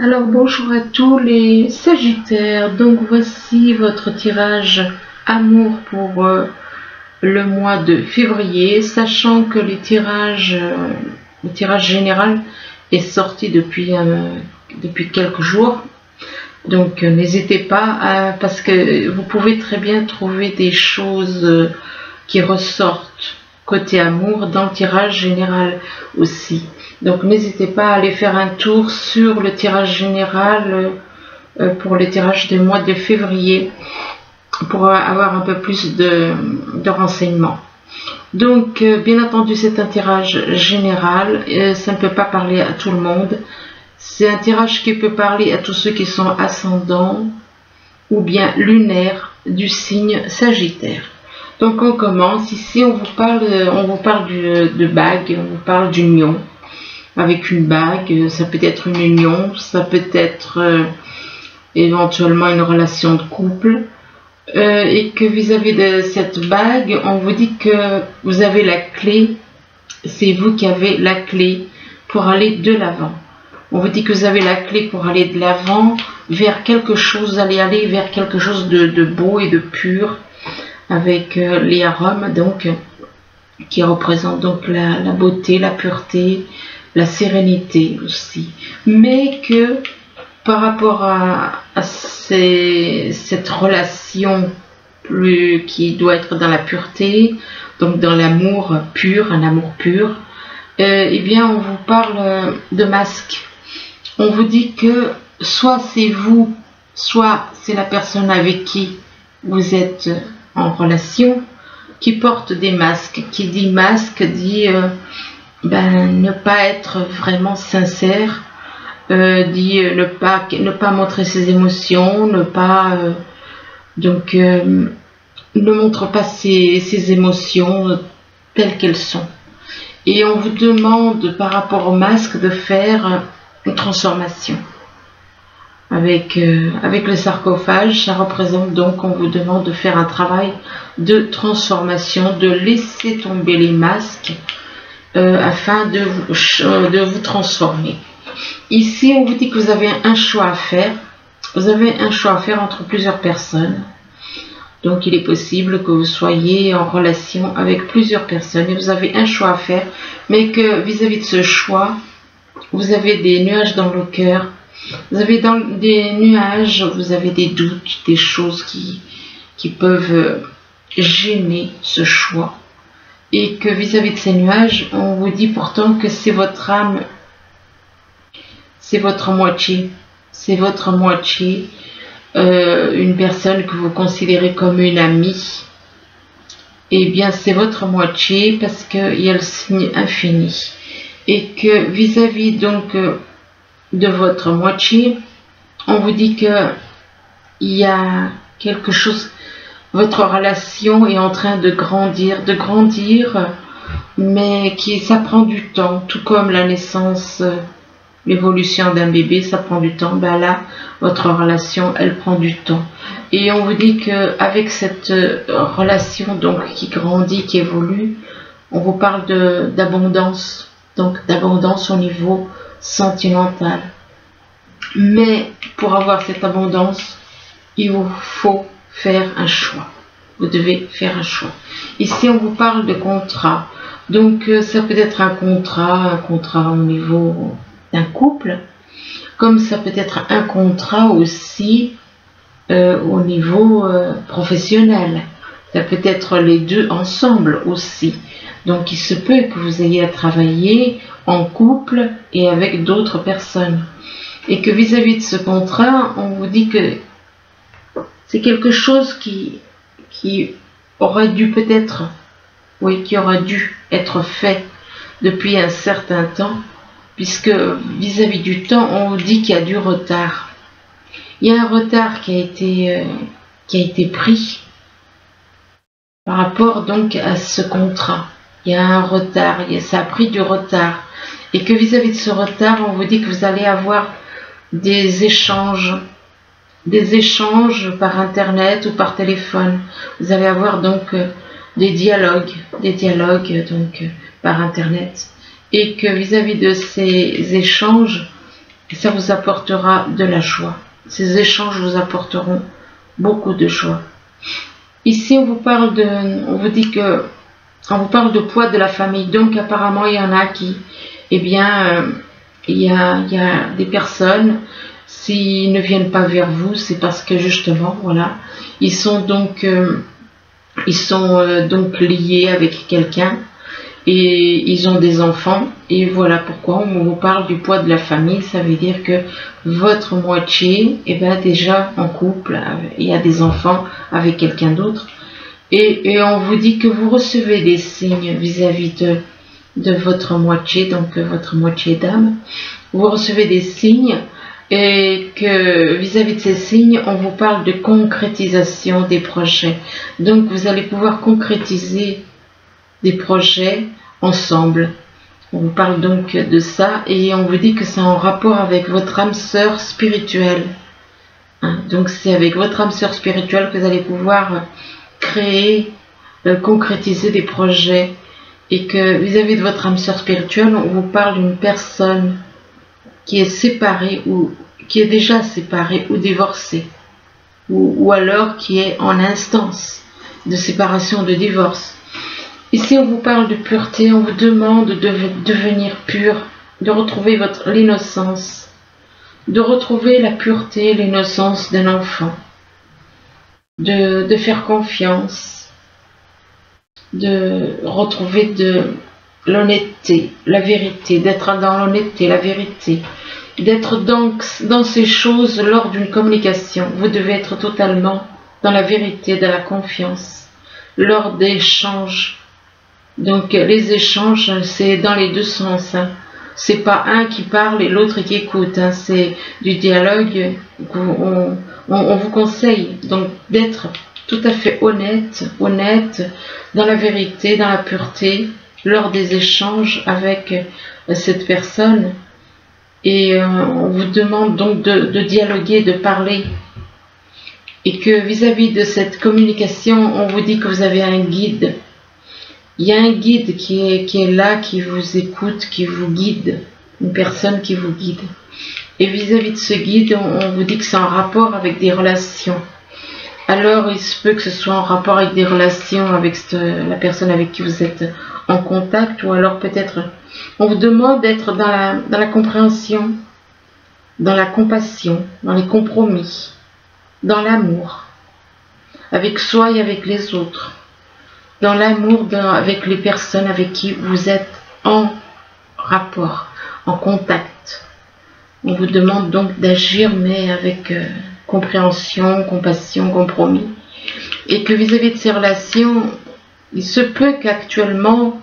Alors bonjour à tous les Sagittaires, donc voici votre tirage amour pour le mois de février, sachant que le tirage général est sorti depuis quelques jours, donc n'hésitez pas parce que vous pouvez très bien trouver des choses qui ressortent côté amour dans le tirage général aussi. Donc n'hésitez pas à aller faire un tour sur le tirage général pour le tirage du mois de février pour avoir un peu plus de renseignements. Donc bien entendu c'est un tirage général, ça ne peut pas parler à tout le monde. C'est un tirage qui peut parler à tous ceux qui sont ascendants ou bien lunaires du signe Sagittaire. Donc on commence. Ici on vous parle de bague, on vous parle d'union. Avec une bague, ça peut être une union, ça peut être éventuellement une relation de couple, et que vis-à-vis de cette bague, on vous dit que vous avez la clé, c'est vous qui avez la clé pour aller de l'avant. On vous dit que vous avez la clé pour aller de l'avant vers quelque chose, aller vers quelque chose de beau et de pur, avec les arômes donc qui représentent donc la beauté, la pureté, la sérénité aussi, mais que par rapport à cette relation qui doit être dans la pureté, donc dans l'amour pur, un amour pur, eh bien on vous parle de masque. On vous dit que soit c'est vous, soit c'est la personne avec qui vous êtes en relation qui porte des masques. Qui dit masque dit ne pas être vraiment sincère, dit ne pas montrer ses émotions, ne montre pas ses émotions telles qu'elles sont. Et on vous demande par rapport au masque de faire une transformation. Avec le sarcophage, ça représente donc, on vous demande de faire un travail de transformation, de laisser tomber les masques, afin de vous transformer. Ici, on vous dit que vous avez un choix à faire. Vous avez un choix à faire entre plusieurs personnes. Donc, il est possible que vous soyez en relation avec plusieurs personnes et vous avez un choix à faire, mais que vis-à-vis de ce choix, vous avez des nuages dans le cœur. Vous avez des nuages, vous avez des doutes, des choses qui peuvent gêner ce choix. Et que vis-à-vis de ces nuages, on vous dit pourtant que c'est votre âme, c'est votre moitié, une personne que vous considérez comme une amie. Eh bien, c'est votre moitié parce qu'il y a le signe infini. Et que vis-à-vis donc de votre moitié, on vous dit que il y a quelque chose. Votre relation est en train de grandir, mais ça prend du temps, tout comme la naissance, l'évolution d'un bébé, ça prend du temps. Ben là, votre relation, elle prend du temps. Et on vous dit que avec cette relation donc qui grandit, qui évolue, on vous parle d'abondance, donc d'abondance au niveau sentimental. Mais pour avoir cette abondance, il vous faut faire un choix. Vous devez faire un choix. Ici, on vous parle de contrat. Donc, ça peut être un contrat au niveau d'un couple, comme ça peut être un contrat aussi au niveau professionnel. Ça peut être les deux ensemble aussi. Donc, il se peut que vous ayez à travailler en couple et avec d'autres personnes. Et que vis-à-vis de ce contrat, on vous dit que c'est quelque chose qui aurait dû qui aurait dû être fait depuis un certain temps, puisque vis-à-vis du temps, on vous dit qu'il y a du retard. Il y a un retard qui a été pris par rapport donc à ce contrat. Il y a un retard, ça a pris du retard. Et que vis-à-vis de ce retard, on vous dit que vous allez avoir des échanges par internet ou par téléphone. Vous allez avoir donc des dialogues donc par internet. Et que vis-à-vis de ces échanges, Et ça vous apportera de la joie. Ces échanges vous apporteront beaucoup de joie. Ici, on vous parle de poids de la famille. Donc, apparemment, il y en a qui, il y a des personnes, s'ils ne viennent pas vers vous, c'est parce que justement, voilà, ils sont donc liés avec quelqu'un et ils ont des enfants. Et voilà pourquoi on vous parle du poids de la famille. Ça veut dire que votre moitié est déjà en couple, il y a des enfants avec quelqu'un d'autre. Et on vous dit que vous recevez des signes vis-à-vis de votre moitié, donc votre moitié d'âme. Vous recevez des signes et que vis-à-vis de ces signes, on vous parle de concrétisation des projets. Donc vous allez pouvoir concrétiser des projets ensemble. On vous parle donc de ça et on vous dit que c'est en rapport avec votre âme sœur spirituelle. Donc c'est avec votre âme sœur spirituelle que vous allez pouvoir créer, concrétiser des projets, et que vis-à-vis de votre âme sœur spirituelle, on vous parle d'une personne qui est séparée ou qui est déjà séparée ou divorcée, ou alors qui est en instance de séparation, de divorce. Ici, on vous parle de pureté, on vous demande de devenir pur, de retrouver l'innocence, de retrouver la pureté, l'innocence d'un enfant, de faire confiance, de retrouver de l'honnêteté, la vérité, d'être dans l'honnêteté, la vérité, d'être dans ces choses lors d'une communication. Vous devez être totalement dans la vérité, dans la confiance, lors d'échanges. Donc les échanges, c'est dans les deux sens. C'est pas un qui parle et l'autre qui écoute. C'est du dialogue. On vous conseille donc d'être tout à fait honnête, dans la vérité, dans la pureté, lors des échanges avec cette personne. Et on vous demande donc de dialoguer, de parler. Et que vis-à-vis de cette communication, on vous dit que vous avez un guide. Il y a un guide qui est là, qui vous écoute, qui vous guide. Une personne qui vous guide. Et vis-à-vis de ce guide, on vous dit que c'est en rapport avec des relations. Alors, il se peut que ce soit en rapport avec des relations avec la personne avec qui vous êtes en contact, ou alors peut-être, on vous demande d'être dans la compréhension, dans la compassion, dans les compromis, dans l'amour, avec soi et avec les autres, dans l'amour avec les personnes avec qui vous êtes en rapport, en contact. On vous demande donc d'agir, mais avec compréhension, compassion, compromis. Et que vis-à-vis de ces relations, il se peut qu'actuellement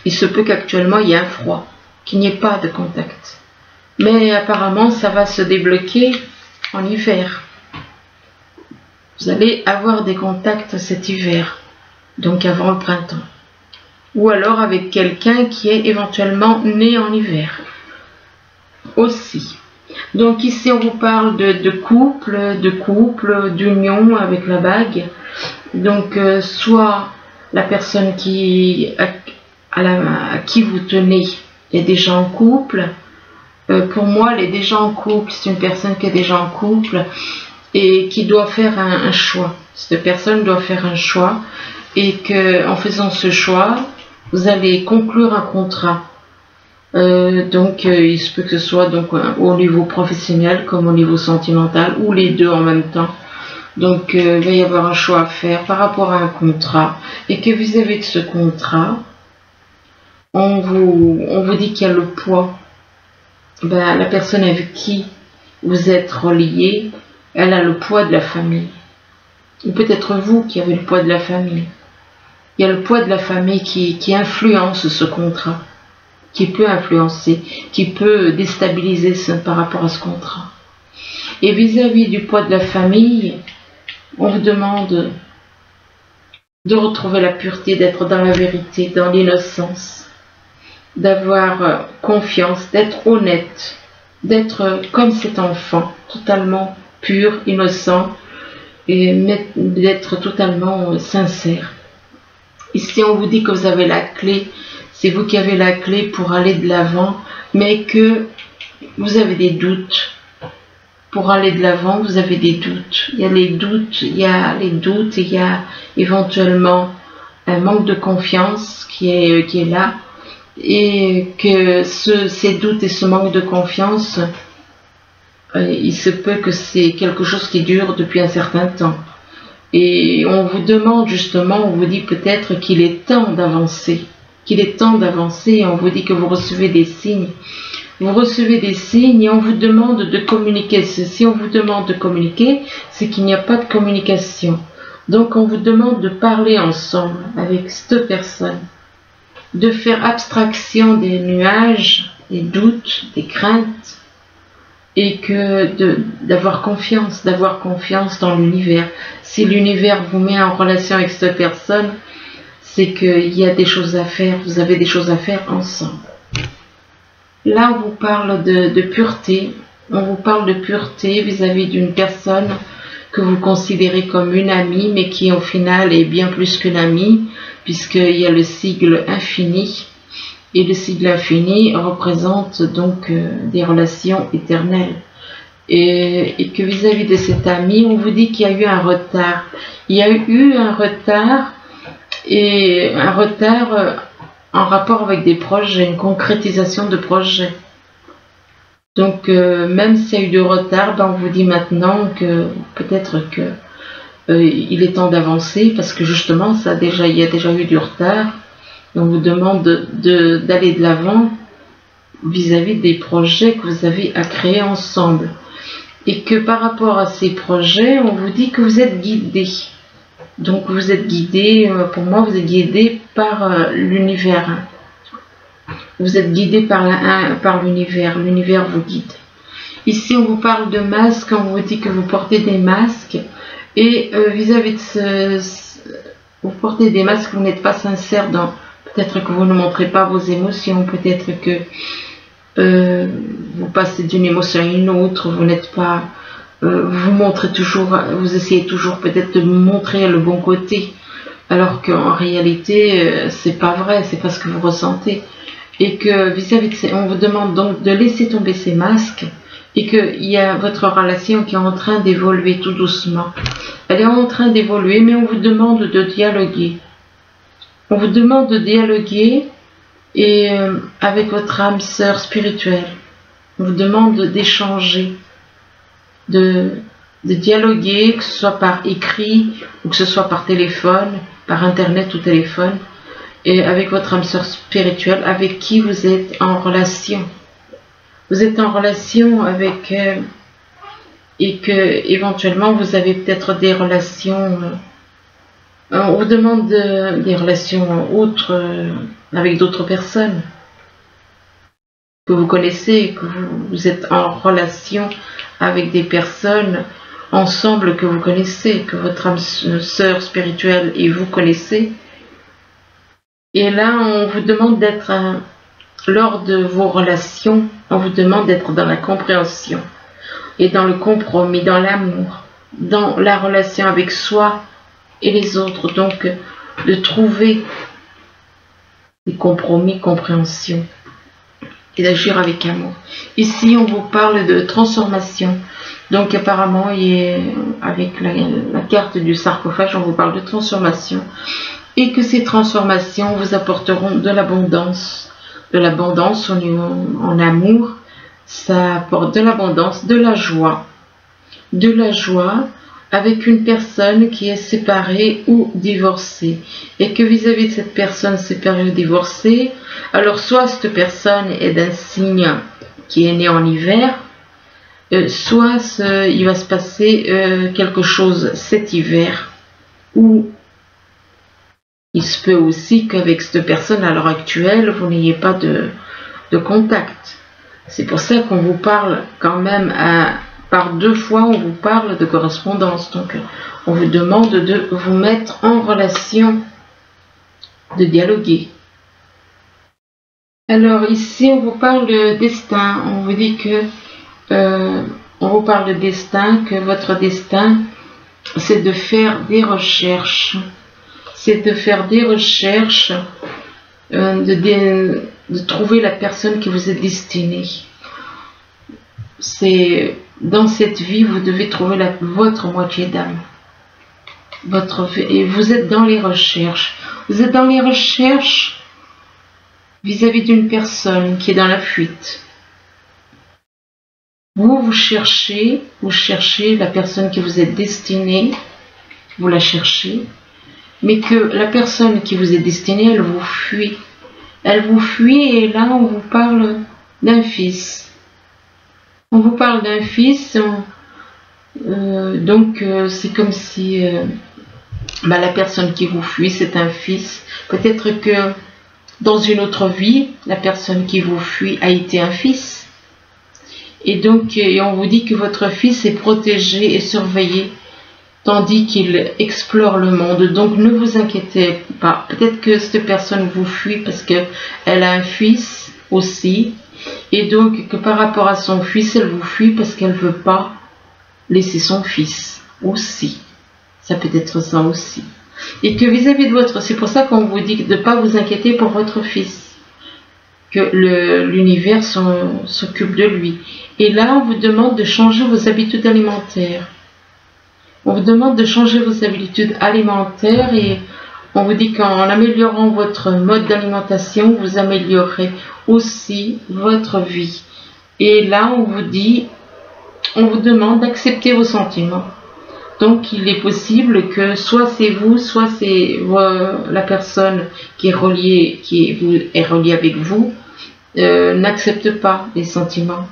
il y ait un froid, qu'il n'y ait pas de contact. Mais apparemment, ça va se débloquer en hiver. Vous allez avoir des contacts cet hiver, donc avant le printemps. Ou alors avec quelqu'un qui est éventuellement né en hiver aussi. Donc ici on vous parle de couple, d'union avec la bague. Donc soit la personne à qui vous tenez est déjà en couple. Pour moi, elle est déjà en couple. C'est une personne qui est déjà en couple et qui doit faire un choix. Cette personne doit faire un choix, et qu'en faisant ce choix, vous allez conclure un contrat. Donc il se peut que ce soit donc au niveau professionnel comme au niveau sentimental, ou les deux en même temps. Donc il va y avoir un choix à faire par rapport à un contrat, et que vis-à-vis de ce contrat, on vous dit qu'il y a le poids. La personne avec qui vous êtes relié, elle a le poids de la famille. Ou peut-être vous qui avez le poids de la famille. Il y a le poids de la famille qui influence ce contrat, qui peut influencer, qui peut déstabiliser par rapport à ce contrat. Et vis-à-vis du poids de la famille, on vous demande de retrouver la pureté, d'être dans la vérité, dans l'innocence, d'avoir confiance, d'être honnête, d'être comme cet enfant, totalement pur, innocent, et d'être totalement sincère. Ici, on vous dit que vous avez la clé, c'est vous qui avez la clé pour aller de l'avant, mais que vous avez des doutes. Pour aller de l'avant, vous avez des doutes. Il y a les doutes, il y a éventuellement un manque de confiance qui est là. Et que ces doutes et ce manque de confiance, il se peut que c'est quelque chose qui dure depuis un certain temps. Et on vous demande justement, on vous dit peut-être qu'il est temps d'avancer. Qu'il est temps d'avancer et on vous dit que vous recevez des signes. Vous recevez des signes et on vous demande de communiquer. Si on vous demande de communiquer, c'est qu'il n'y a pas de communication. Donc on vous demande de parler ensemble avec cette personne, de faire abstraction des nuages, des doutes, des craintes, et que d'avoir confiance dans l'univers. Si l'univers vous met en relation avec cette personne, c'est qu'il y a des choses à faire, vous avez des choses à faire ensemble. Là, on vous parle de pureté. On vous parle de pureté vis-à-vis d'une personne que vous considérez comme une amie, mais qui au final est bien plus qu'une amie, puisqu'il y a le sigle infini. Et le sigle infini représente donc des relations éternelles. Et que vis-à-vis de cet ami, on vous dit qu'il y a eu un retard. Il y a eu un retard, et un retard en rapport avec des projets, une concrétisation de projets. Donc même s'il y a eu du retard, ben, on vous dit maintenant que peut-être que il est temps d'avancer parce que justement il y a déjà eu du retard. Et on vous demande d'aller de l'avant vis-à-vis des projets que vous avez à créer ensemble. Et que par rapport à ces projets, on vous dit que vous êtes guidé. Donc vous êtes guidé, pour moi vous êtes guidé par l'univers. Vous êtes guidé par l'univers, l'univers vous guide. Ici on vous parle de masques, on vous dit que vous portez des masques. Et vis-à-vis de vous portez des masques, vous n'êtes pas sincère dans... Peut-être que vous ne montrez pas vos émotions, peut-être que vous passez d'une émotion à une autre, vous n'êtes pas... vous montrez toujours, vous essayez toujours peut-être de montrer le bon côté, alors qu'en réalité, c'est pas vrai, c'est pas ce que vous ressentez. Et que vis-à-vis de ça, on vous demande donc de laisser tomber ces masques, et qu'il y a votre relation qui est en train d'évoluer tout doucement. Elle est en train d'évoluer, mais on vous demande de dialoguer. On vous demande de dialoguer et avec votre âme sœur spirituelle. On vous demande d'échanger, de dialoguer, que ce soit par écrit ou que ce soit par téléphone, par internet ou téléphone, et avec votre âme sœur spirituelle avec qui vous êtes en relation. Vous êtes en relation avec et que éventuellement vous avez peut-être des relations. On vous demande des relations autres avec d'autres personnes que vous connaissez, que vous êtes en relation avec des personnes ensemble que vous connaissez, que votre âme sœur spirituelle et vous connaissez. Et là, on vous demande d'être, lors de vos relations, on vous demande d'être dans la compréhension et dans le compromis, dans l'amour, dans la relation avec soi et les autres. Donc, de trouver des compromis, compréhension et d'agir avec amour. Ici, on vous parle de transformation. Donc, apparemment, avec la carte du sarcophage, on vous parle de transformation. Et que ces transformations vous apporteront de l'abondance. De l'abondance en amour, ça apporte de l'abondance, de la joie. De la joie avec une personne qui est séparée ou divorcée. Et que vis-à-vis de cette personne séparée ou divorcée, alors soit cette personne est d'un signe qui est né en hiver, soit il va se passer quelque chose cet hiver, ou il se peut aussi qu'avec cette personne à l'heure actuelle, vous n'ayez pas de contact. C'est pour ça qu'on vous parle quand même, par 2 fois, on vous parle de correspondance. Donc, on vous demande de vous mettre en relation, de dialoguer. Alors ici, on vous parle de destin. On vous dit que, on vous parle de destin, que votre destin, c'est de faire des recherches. C'est de faire des recherches, de trouver la personne qui vous est destinée. c'est dans cette vie, vous devez trouver votre moitié d'âme. Et vous êtes dans les recherches. Vous êtes dans les recherches vis-à-vis d'une personne qui est dans la fuite. Vous cherchez la personne qui vous est destinée, vous la cherchez, mais que la personne qui vous est destinée, elle vous fuit. Elle vous fuit et là, on vous parle d'un fils. On vous parle d'un fils, donc c'est comme si la personne qui vous fuit, c'est un fils. Peut-être que dans une autre vie, la personne qui vous fuit a été un fils. Et donc, on vous dit que votre fils est protégé et surveillé, tandis qu'il explore le monde. Donc, ne vous inquiétez pas. Peut-être que cette personne vous fuit parce qu'elle a un fils aussi. Et donc, que par rapport à son fils, elle vous fuit parce qu'elle ne veut pas laisser son fils aussi. Ça peut être ça aussi. Et que vis-à-vis de votre... C'est pour ça qu'on vous dit de ne pas vous inquiéter pour votre fils. Que l'univers s'occupe de lui. Et là, on vous demande de changer vos habitudes alimentaires. On vous demande de changer vos habitudes alimentaires et on vous dit qu'en améliorant votre mode d'alimentation, vous améliorerez aussi votre vie. Et là, on vous demande d'accepter vos sentiments. Donc, il est possible que soit c'est vous, soit c'est la personne qui est reliée avec vous, n'accepte pas les sentiments.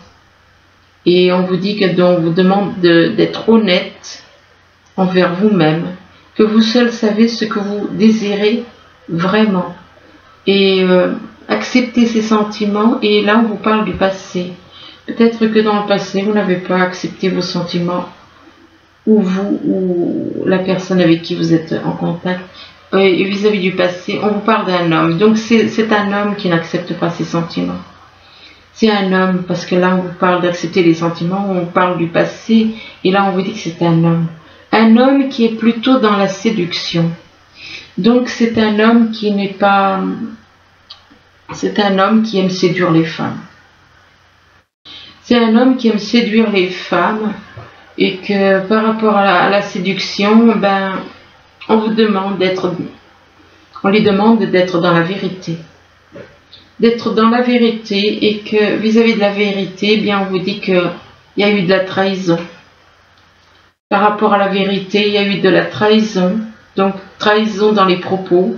Et on vous dit on vous demande d'être honnête envers vous-même, que vous seul savez ce que vous désirez vraiment. Et accepter ces sentiments, et là on vous parle du passé. Peut-être que dans le passé, vous n'avez pas accepté vos sentiments, ou vous, ou la personne avec qui vous êtes en contact. Et vis-à-vis du passé, on vous parle d'un homme. Donc c'est un homme qui n'accepte pas ses sentiments. C'est un homme, parce que là on vous parle d'accepter les sentiments, on vous parle du passé, et là on vous dit que c'est un homme. Un homme qui est plutôt dans la séduction. Donc c'est un homme qui n'est pas... C'est un homme qui aime séduire les femmes. C'est un homme qui aime séduire les femmes et que par rapport à la séduction, on lui demande d'être dans la vérité. D'être dans la vérité et que vis-à-vis de la vérité, on vous dit qu'il y a eu de la trahison. Par rapport à la vérité, il y a eu de la trahison. Donc trahison dans les propos,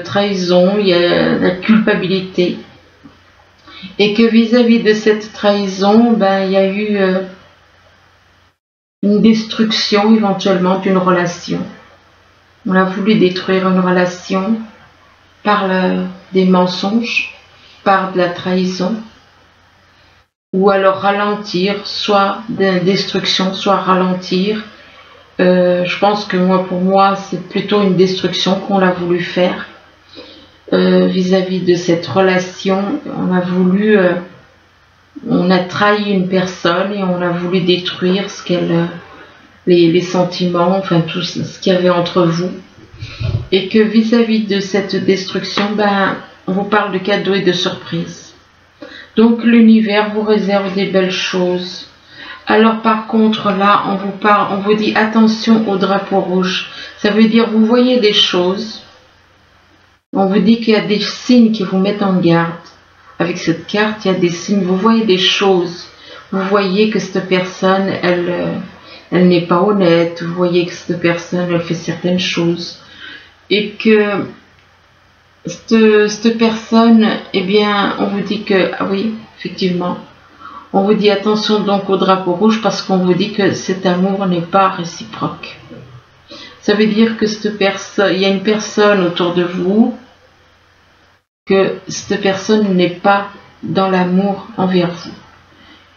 trahison, il y a la culpabilité. Et que vis-à-vis de cette trahison, il y a eu une destruction éventuellement d'une relation. On a voulu détruire une relation par des mensonges, par de la trahison, ou alors ralentir, soit de destruction, soit ralentir. Je pense que pour moi, c'est plutôt une destruction qu'on a voulu faire vis-à-vis de cette relation. On a trahi une personne et on a voulu détruire les sentiments, enfin tout ce qu'il y avait entre vous. Et que vis-à-vis de cette destruction, on vous parle de cadeaux et de surprises. Donc l'univers vous réserve des belles choses. Alors par contre là, on vous dit attention au drapeau rouge. Ça veut dire vous voyez des choses. On vous dit qu'il y a des signes qui vous mettent en garde. Avec cette carte, il y a des signes, vous voyez des choses. Vous voyez que cette personne, elle n'est pas honnête. Vous voyez que cette personne, elle fait certaines choses. Et que cette personne, on vous dit que, ah oui, effectivement, on vous dit attention donc au drapeau rouge parce qu'on vous dit que cet amour n'est pas réciproque. Ça veut dire que il y a une personne autour de vous, que cette personne n'est pas dans l'amour envers vous.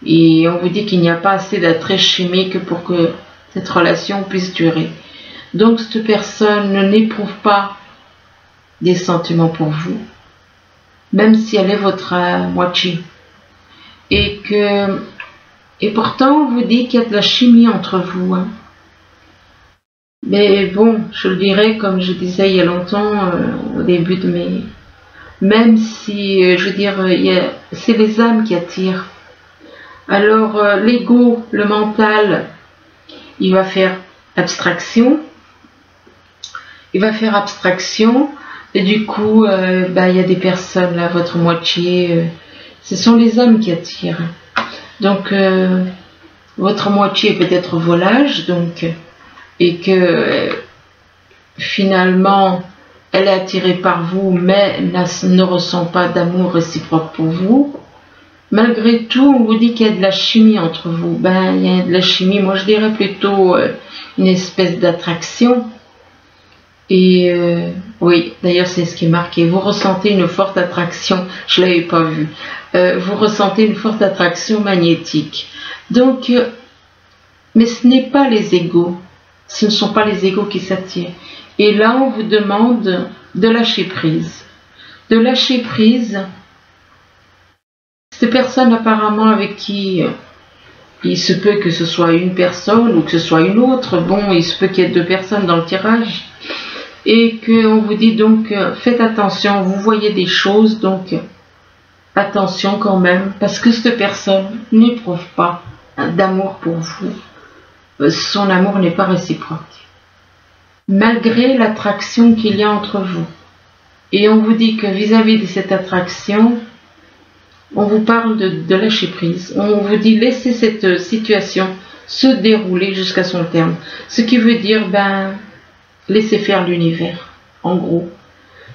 Et on vous dit qu'il n'y a pas assez d'attrait chimique pour que cette relation puisse durer. Donc cette personne n'éprouve pas des sentiments pour vous, même si elle est votre moitié. Et pourtant on vous dit qu'il y a de la chimie entre vous. Mais bon, je le dirais comme je disais il y a longtemps, au début de mes... Même si, c'est les âmes qui attirent. Alors l'ego, le mental, il va faire abstraction. Il va faire abstraction. Et du coup, il y a des personnes là, votre moitié, ce sont les hommes qui attirent. Donc, votre moitié est peut-être volage, donc, et que finalement, elle est attirée par vous, mais ne ressent pas d'amour réciproque pour vous. Malgré tout, on vous dit qu'il y a de la chimie entre vous. Ben, il y a de la chimie, moi je dirais plutôt une espèce d'attraction. Et oui, d'ailleurs c'est ce qui est marqué. Vous ressentez une forte attraction, je ne l'avais pas vu. Vous ressentez une forte attraction magnétique. Donc, mais ce n'est pas les égos. Ce ne sont pas les égos qui s'attirent. Et là, on vous demande de lâcher prise. De lâcher prise. Cette personne apparemment avec qui il se peut que ce soit une personne ou que ce soit une autre. Bon, il se peut qu'il y ait deux personnes dans le tirage. Et qu'on vous dit donc, faites attention, vous voyez des choses, donc attention quand même, parce que cette personne n'éprouve pas d'amour pour vous. Son amour n'est pas réciproque. Malgré l'attraction qu'il y a entre vous. Et on vous dit que vis-à-vis de cette attraction, on vous parle de lâcher prise. On vous dit laissez cette situation se dérouler jusqu'à son terme. Ce qui veut dire, laissez faire l'univers, en gros.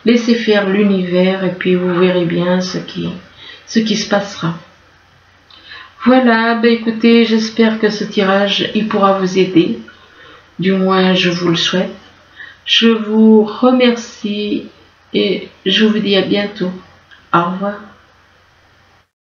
Laissez faire l'univers et puis vous verrez bien ce qui se passera. Voilà, écoutez, j'espère que ce tirage, il pourra vous aider. Du moins, je vous le souhaite. Je vous remercie et je vous dis à bientôt. Au revoir.